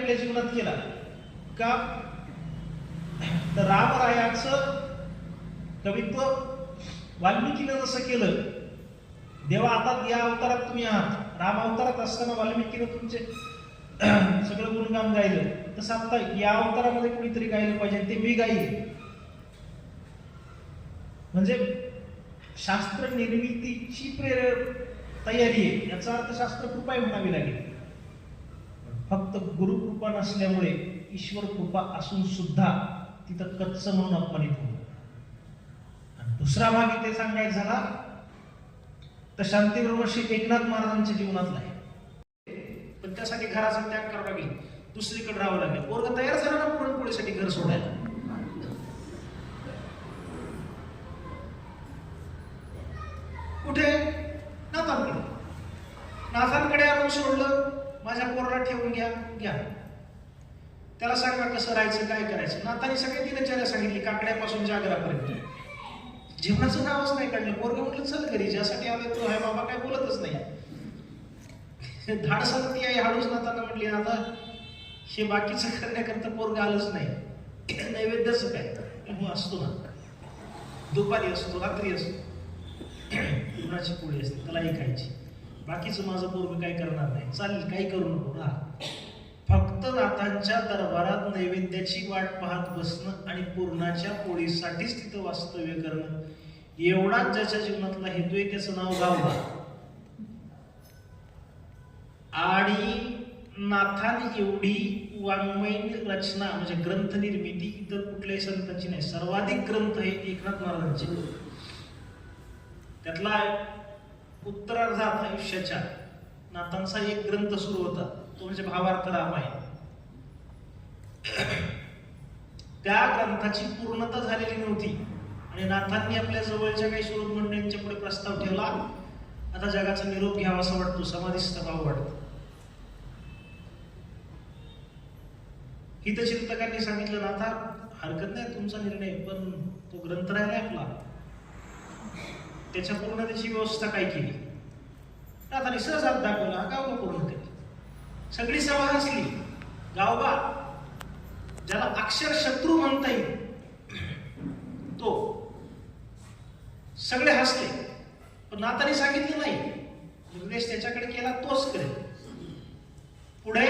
आपल्या जीवनात केला का? तर रामरायाचं कवित्व वाल्मिकीनं जसं केलं, देवा आता या अवतारात तुम्ही आहात, राम अवतारात असताना वाल्मिकीनं तुमचे सगळं गुणगान गायलं, तसं आता या अवतारामध्ये कुणीतरी गायलं पाहिजे, ते मी गाईल. म्हणजे शास्त्र निर्मितीची तयारी आहे, याचा अर्थ शास्त्र कृपा म्हणावी लागेल. फक्त गुरुकृपा नसल्यामुळे ईश्वर कृपा असून सुद्धा तिथं कच्च म्हणून अपमानित होतं. आणि दुसरा भाग इथे सांगायचा झाला तर शांतीबरोबर श्री एकनाथ महाराजांच्या जीवनातला आहे. पण त्यासाठी घराचा त्याग करावा लागेल, दुसरीकडे राहावं लागेल. पोरग तयार झाला ना पुरणपोळीसाठी घर सोडायला, कुठे? नाथांकडे. नाथांकडे आणून सोडलं, माझ्या पोराला ठेवून घ्या, त्याला सांगा कसं राहायचं, काय करायचं. नाथांनी सगळे दिनचर्या सांगितली, काकड्यापासून जागरापर्यंत. जीवनाचं नावच नाही काढलं. पोरग म्हटलं चल घरी, ज्यासाठी आलं तो आहे बाबा, काय बोलतच नाही. धाडसानं ती आई हळूच नाथांना म्हटली, आता हे बाकीचं करण्याकरता पोरग आलंच नाही, नैवेद्याचं काय असतो ना, दुपारी असतो, रात्री असतो, पुरणाची पोळी असते, त्यालाही खायची. बाकीचं माझं पोरग काय करणार नाही, चालेल काही करू नको ना. फक्त नाथांच्या दरबारात नैवेद्याची वाट पाहत बसणं आणि पूर्णाच्या पोळीसाठीच तिथं वास्तव्य करणं, एवढाच ज्याच्या जीवनातला हेतू आहे. त्याचं नाव गावबा. आणि नाथांनी एवढी वाङ्मयीन रचना म्हणजे ग्रंथ निर्मिती इतर कुठल्याही संतांची नाही. सर्वाधिक ग्रंथ हे एकनाथ महाराजांचे. त्यातला उत्तरार्धात आयुष्याच्या नाथांचा एक ग्रंथ सुरू होता, तो म्हणजे भावार्थ रामायण. त्या ग्रंथाची पूर्णता झालेली नव्हती आणि नाथांनी आपल्या जवळच्या काही सुरत मंडळींच्या पुढे प्रस्ताव ठेवला, आता जगाचा निरोप घ्यावा असं वाटतो, समाधीस्थ भाव वाटतो. हितचिंतकांनी सांगितलं, नाथा हरकत नाही तुमचा निर्णय, पण तो ग्रंथ राहिलाय आपला, त्याच्या पूर्णतेची व्यवस्था काय केली? नाथांनी सहज हात दाखवला, गावबा पूर्ण केली. सगळी सभा हसली. गावबा ज्याला अक्षर शत्रू म्हणता येईल तो, सगळे हसले. पण नाथांनी सांगितलं नाही, निर्देश त्याच्याकडे केला, तोच करेल. पुढे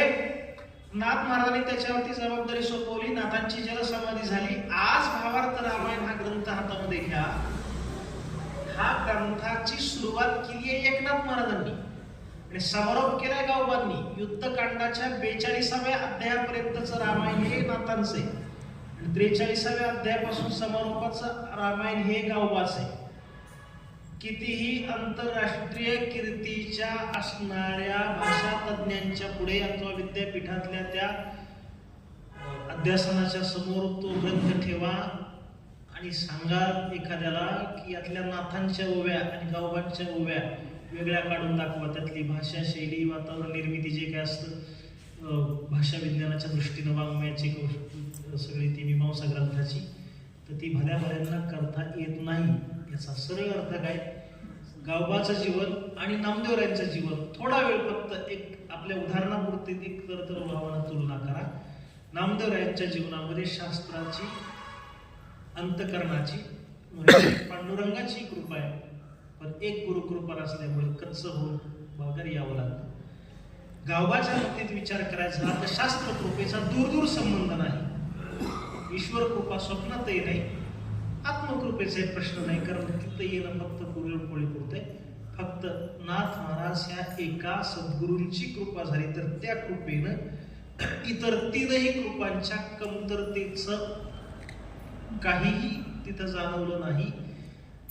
नाथ महाराजांनी त्याच्यावरती जबाबदारी सोपवली. नाथांची जलसमाधी झाली. आज भावार्थ रामायण हा ग्रंथ हातामध्ये घ्या. हा ग्रंथाची सुरुवात केली आहे एकनाथ महाराजांनी आणि समारोप केलाय गावबांनी. युद्धकांडाच्या 42व्या अध्यायापर्यंतचं रामायण हे नाथांचं आहे आणि 43व्या अध्यायापासून समारोपाचं रामायण हे गावबाचं आहे. कितीही आंतरराष्ट्रीय कीर्तीच्या असणाऱ्या भाषा तज्ञांच्या पुढे अथवा विद्यापीठातल्या त्या अध्यासनाच्या समोर तो ग्रंथ ठेवा आणि सांगा एखाद्याला की यातल्या नाथांच्या ओव्या आणि गावबांच्या ओव्या वेगळ्या काढून दाखवा. त्यातली भाषा, शैली, वातावरण निर्मिती जे काय असतं भाषा विज्ञानाच्या दृष्टीनं वाङ्मयाची सगळी ती मीमांसा ग्रंथाची, तर ती भल्याभल्यांना करता येत नाही. याचा सरळ अर्थ काय? गावबाचं जीवन आणि नामदेवरायांचं जीवन थोडा वेळ फक्त एक आपल्या उदाहरणापुरती एक तर भावानं तुलना करा. नामदेवरायांच्या जीवनामध्ये शास्त्राची, अंतकरणाची म्हणजे पांडुरंगाची कृपा आहे, पण एक गुरुकृपा असल्यामुळे कच्च होऊन माघारी यावं लागतं. गावबाच्या बाबतीत विचार करायचा झाला तर शास्त्र कृपेचा दूर संबंध नाही. ईश्वर कृपा स्वप्नातही नाही, आत्मकृपेचा प्रश्न नाही, कारण तिथं येणं फक्त पुरणपोळी पुरते. फक्त नाथ महाराज ह्या एका सद्गुरूंची कृपा झाली तर त्या कृपेनं इतर तीनही कृपांच्या कमतरतेचं काहीही तिथं जाणवलं नाही.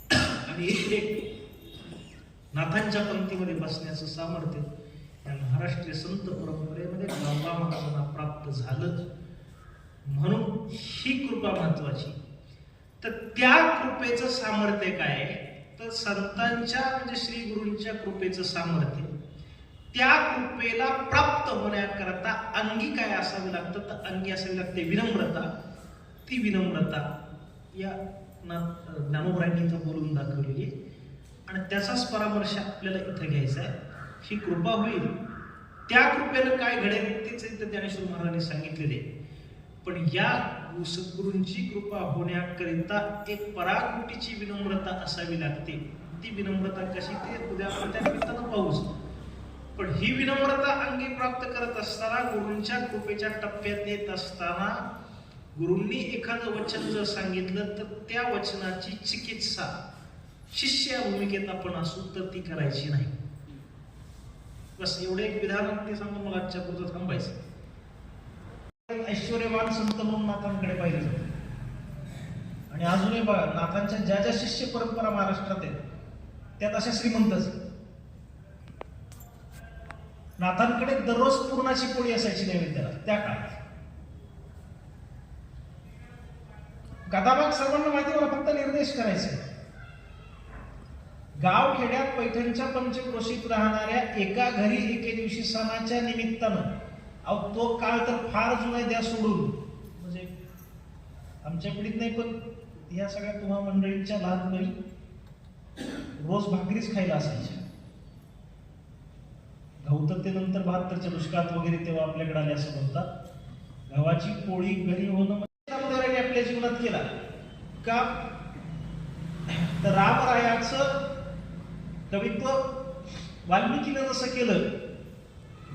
आणि एक नाथांच्या पंक्तीमध्ये बसण्याचं सामर्थ्य या महाराष्ट्रीय संत परंपरेमध्ये गावबा महाराजांना प्राप्त झालं. म्हणून ही कृपा महत्वाची. तर त्या कृपेचं सामर्थ्य काय? तर संतांच्या म्हणजे श्री गुरूंच्या कृपेचं सामर्थ्य, त्या कृपेला प्राप्त होण्याकरता अंगी काय असावे लागतं? तर अंगी असावी लागते विनम्रता. ती विनम्रता या ज्ञानोबरांनी इथं बोलून दाखवलेली आहे आणि त्याचाच परामर्श आपल्याला इथं घ्यायचा आहे. ही कृपा होईल त्या कृपेनं काय घडेल तेच इथं ज्ञानेश्वर महाराजांनी सांगितलेले. पण या सद्गुरूंची कृपा होण्याकरिता एक पराकोटीची विनम्रता असावी लागते. ती विनम्रता कशी ते उद्या आपण त्या निमित्तानं पाहूच. पण ही विनम्रता अंगी प्राप्त करत असताना, गुरूंच्या कृपेच्या टप्प्यात येत असताना, गुरूंनी एखादं वचन जर सांगितलं तर त्या वचनाची चिकित्सा शिष्य या भूमिकेत आपण असू तर ती करायची नाही. बस एवढे एक विधान ते सांगून मला आजच्या पुरतं थांबायचं. ऐश्वर्यवान संत म्हणून नाथांकडे पाहिलं जातं. आणि अजूनही बघा, नाथांच्या ज्या ज्या शिष्य परंपरा महाराष्ट्रात आहेत त्यात अशा श्रीमंतच. नाथांकडे दररोज पूर्णाची पोळी असायची नैवेद्याला त्या काळात. गदाभाग सर्वांना माहिती, मला फक्त निर्देश करायचे. गाव खेड्यात पैठणच्या पंचक्रोशीत राहणाऱ्या एका घरी एके दिवशी सणाच्या निमित्तानं, अहो तो काळ तर फार जुना द्या सोडून, म्हणजे आमच्या पिढीत नाही पण या सगळ्या तुम्हा मंडळींच्या लहानपणी रोज भाकरीच खायला असायच्या. गौततेनंतर 72च्या दुष्काळात वगैरे तेव्हा आपल्याकडे आले असं म्हणतात. गव्हाची पोळी घरी होणं म्हणजे आपल्या जीवनात केला का, तर रामरायाचं कवित्व वाल्मिकीनं जसं केलं,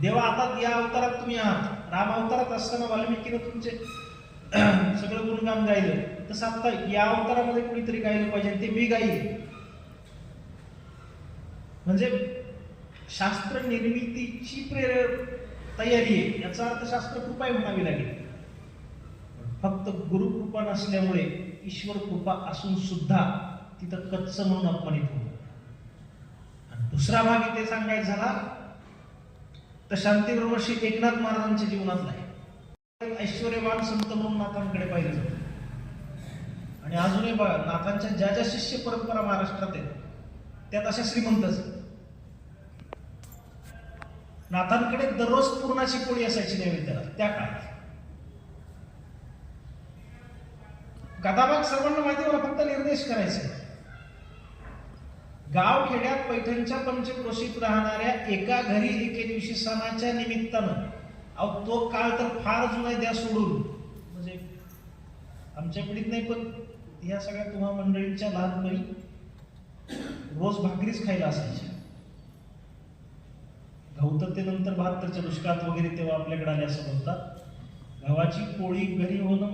देवा आता या अवतारात तुम्ही आहात, राम अवतारात असताना वाल्मिकीनं तुमचे सगळं गुणगान गायलं, तसं आता या अवतारामध्ये कुणीतरी गायलं पाहिजे, ते मी गाईल. म्हणजे शास्त्र निर्मितीची तयारी आहे, याचा अर्थ शास्त्र कृपा म्हणावी लागेल. फक्त गुरुकृपा नसल्यामुळे ईश्वर कृपा असून सुद्धा तिथं कच्च म्हणून अपमानित होतं. आणि दुसरा भाग इथे सांगायचा झाला तर शांतीप्रवर्षी एकनाथ महाराजांच्या जीवनातला आहे. ऐश्वर्यवान संत म्हणून नाथांकडे पाहिलं जातं. आणि अजूनही बघा, नाथांच्या ज्या ज्या शिष्य परंपरा महाराष्ट्रात आहेत त्यात अशा श्रीमंतच. नाथांकडे दररोज पूर्णाची पोळी असायची नैवेद्याला त्या काळात. गदाभाग सर्वांना माहिती, मला फक्त निर्देश करायचे. गाव खेड्यात पैठणच्या पंचक्रोशीत राहणाऱ्या एका घरी एके दिवशी सणाच्या निमित्तानं, अहो तो काळ तर फार जुना द्या सोडून, म्हणजे आमच्या पिढीत नाही पण या सगळ्या तुम्हा मंडळींच्या लहानपणी रोज भाकरीच खायला असायच्या. गौततेनंतर 72च्या दुष्काळात वगैरे तेव्हा आपल्याकडे आले असं म्हणतात. गव्हाची पोळी घरी होणं